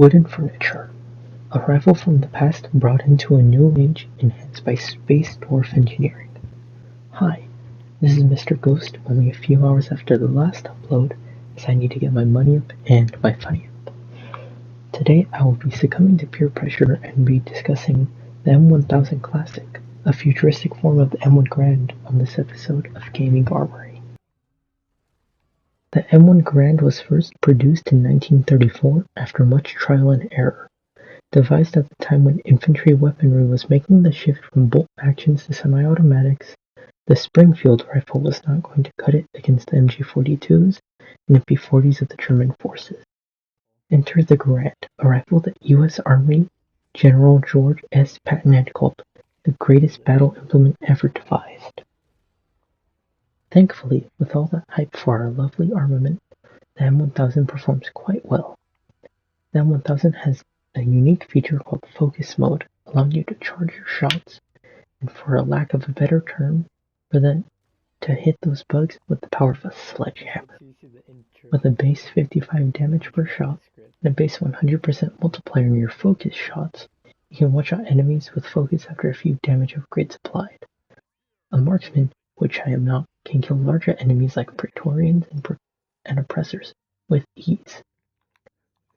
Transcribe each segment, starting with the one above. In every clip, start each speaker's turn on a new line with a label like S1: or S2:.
S1: Wooden furniture. A rifle from the past brought into a new age enhanced by space dwarf engineering. Hi, this is Mr. Ghost only a few hours after the last upload as I need to get my money up and my funny up. Today I will be succumbing to peer pressure and be discussing the M1000 Classic, a futuristic form of the M1 Grand on this episode of Gaming Armory. The M1 Grand was first produced in 1934 after much trial and error. Devised at the time when infantry weaponry was making the shift from bolt actions to semi-automatics, the Springfield rifle was not going to cut it against the MG42s and MP40s of the German forces. Enter the Grand, a rifle that U.S. Armory General George S. Patton had called the greatest battle implement ever devised. Thankfully, with all that hype for our lovely armament, the M1000 performs quite well. The M1000 has a unique feature called Focus Mode, allowing you to charge your shots, and for a lack of a better term, for them to hit those bugs with the power of a sledgehammer. With a base 55 damage per shot, and a base 100% multiplier in your focus shots, you can watch out enemies with focus after a few damage upgrades applied. A marksman, which I am not, can kill larger enemies like Praetorians and oppressors with ease.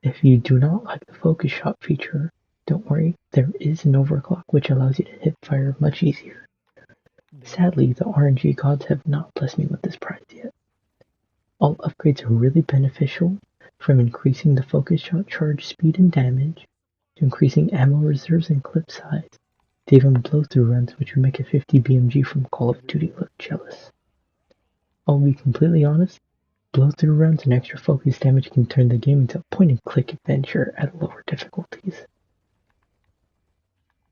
S1: If you do not like the focus shot feature, don't worry, there is an overclock which allows you to hip fire much easier. Sadly, the RNG gods have not blessed me with this prize yet. All upgrades are really beneficial, from increasing the focus shot charge speed and damage, to increasing ammo reserves and clip size, to even blow-through runs which would make a 50 BMG from Call of Duty look jealous. I'll be completely honest, blow-through rounds and extra focus damage can turn the game into a point-and-click adventure at lower difficulties.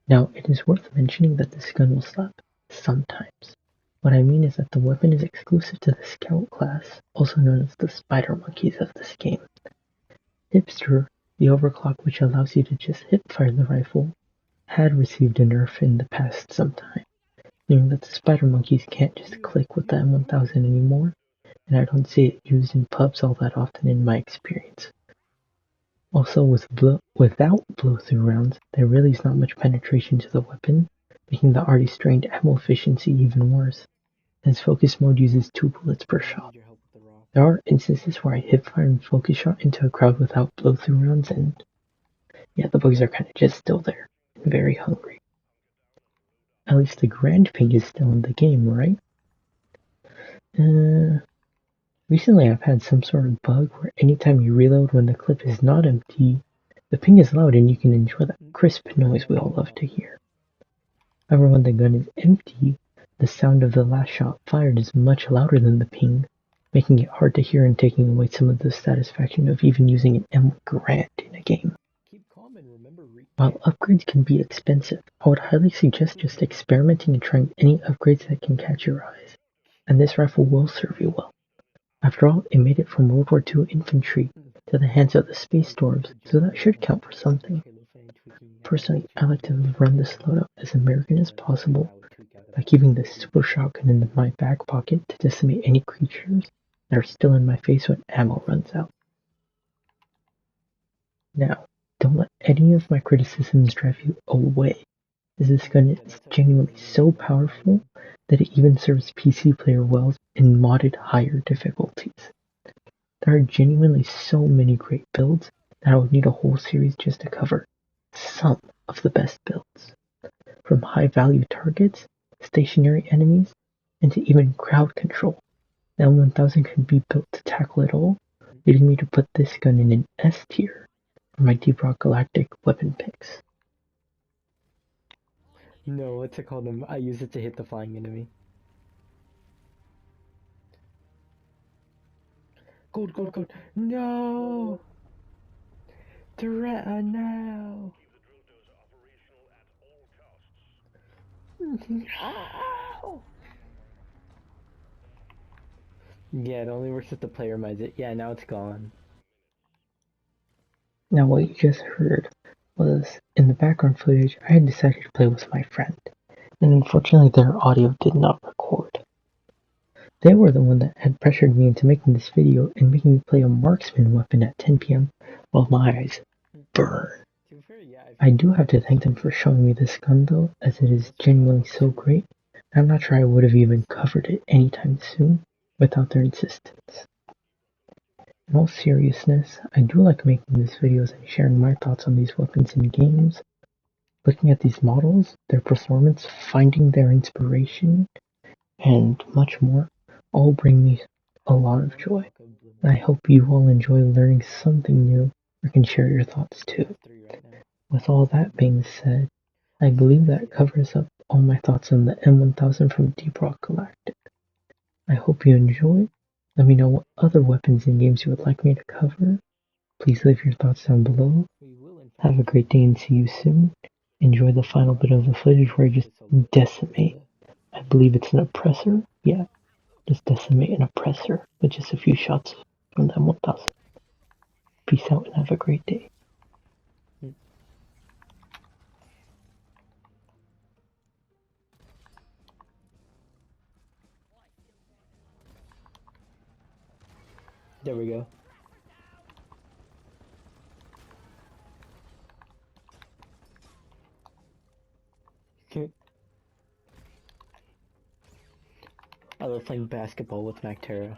S1: Now, it is worth mentioning that this gun will slap sometimes. What I mean is that the weapon is exclusive to the Scout class, also known as the Spider Monkeys of this game. Hipster, the overclock which allows you to just hip-fire the rifle, had received a nerf in the past sometime, meaning that the Spider Monkeys can't just click with the M1000 anymore, and I don't see it used in pubs all that often in my experience. Also, without blow-through rounds, there really is not much penetration to the weapon, making the already strained ammo efficiency even worse, as focus mode uses 2 bullets per shot. There are instances where I hip-fire and focus shot into a crowd without blow-through rounds, and yeah, the bugs are kinda just still there, and very hungry. At least the Grand Ping is still in the game, right? Recently I've had some sort of bug where anytime you reload when the clip is not empty, the ping is loud and you can enjoy that crisp noise we all love to hear. However, when the gun is empty, the sound of the last shot fired is much louder than the ping, making it hard to hear and taking away some of the satisfaction of even using an M1 Grand in a game. While upgrades can be expensive, I would highly suggest just experimenting and trying any upgrades that can catch your eyes, and this rifle will serve you well. After all, it made it from World War II infantry to the hands of the space dwarves, so that should count for something. Personally, I like to run this loadout as American as possible by keeping the super shotgun in my back pocket to decimate any creatures that are still in my face when ammo runs out. Now, don't let any of my criticisms drive you away, as this gun is genuinely so powerful that it even serves PC player well in modded higher difficulties. There are genuinely so many great builds that I would need a whole series just to cover some of the best builds. From high value targets, stationary enemies, and to even crowd control. The M1000 can be built to tackle it all, leading me to put this gun in an S tier for my D.R.G Galactic weapon picks.
S2: No, what's it called? I use it to hit the flying enemy. Gold, gold, gold. No! Doretta, no! No! Yeah, it only works if the player minds it. Yeah, now it's gone.
S1: Now what you just heard was, in the background footage, I had decided to play with my friend, and unfortunately their audio did not record. They were the one that had pressured me into making this video and making me play a marksman weapon at 10 PM while my eyes burn.
S2: To be fair, yeah,
S1: I do have to thank them for showing me this gun though, as it is genuinely so great. I'm not sure I would have even covered it anytime soon without their insistence. In all seriousness, I do like making these videos and sharing my thoughts on these weapons in games. Looking at these models, their performance, finding their inspiration, and much more all bring me a lot of joy. I hope you all enjoy learning something new or can share your thoughts too. With all that being said, I believe that covers up all my thoughts on the M1000 from D.R.G Galactic. I hope you enjoy. Let me know what other weapons and games you would like me to cover. Please leave your thoughts down below. Have a great day and see you soon. Enjoy the final bit of the footage where I just decimate. I believe it's an oppressor. Yeah, just decimate an oppressor with just a few shots from the M1000. Peace out and have a great day.
S2: There we go. I love playing basketball with Mactera.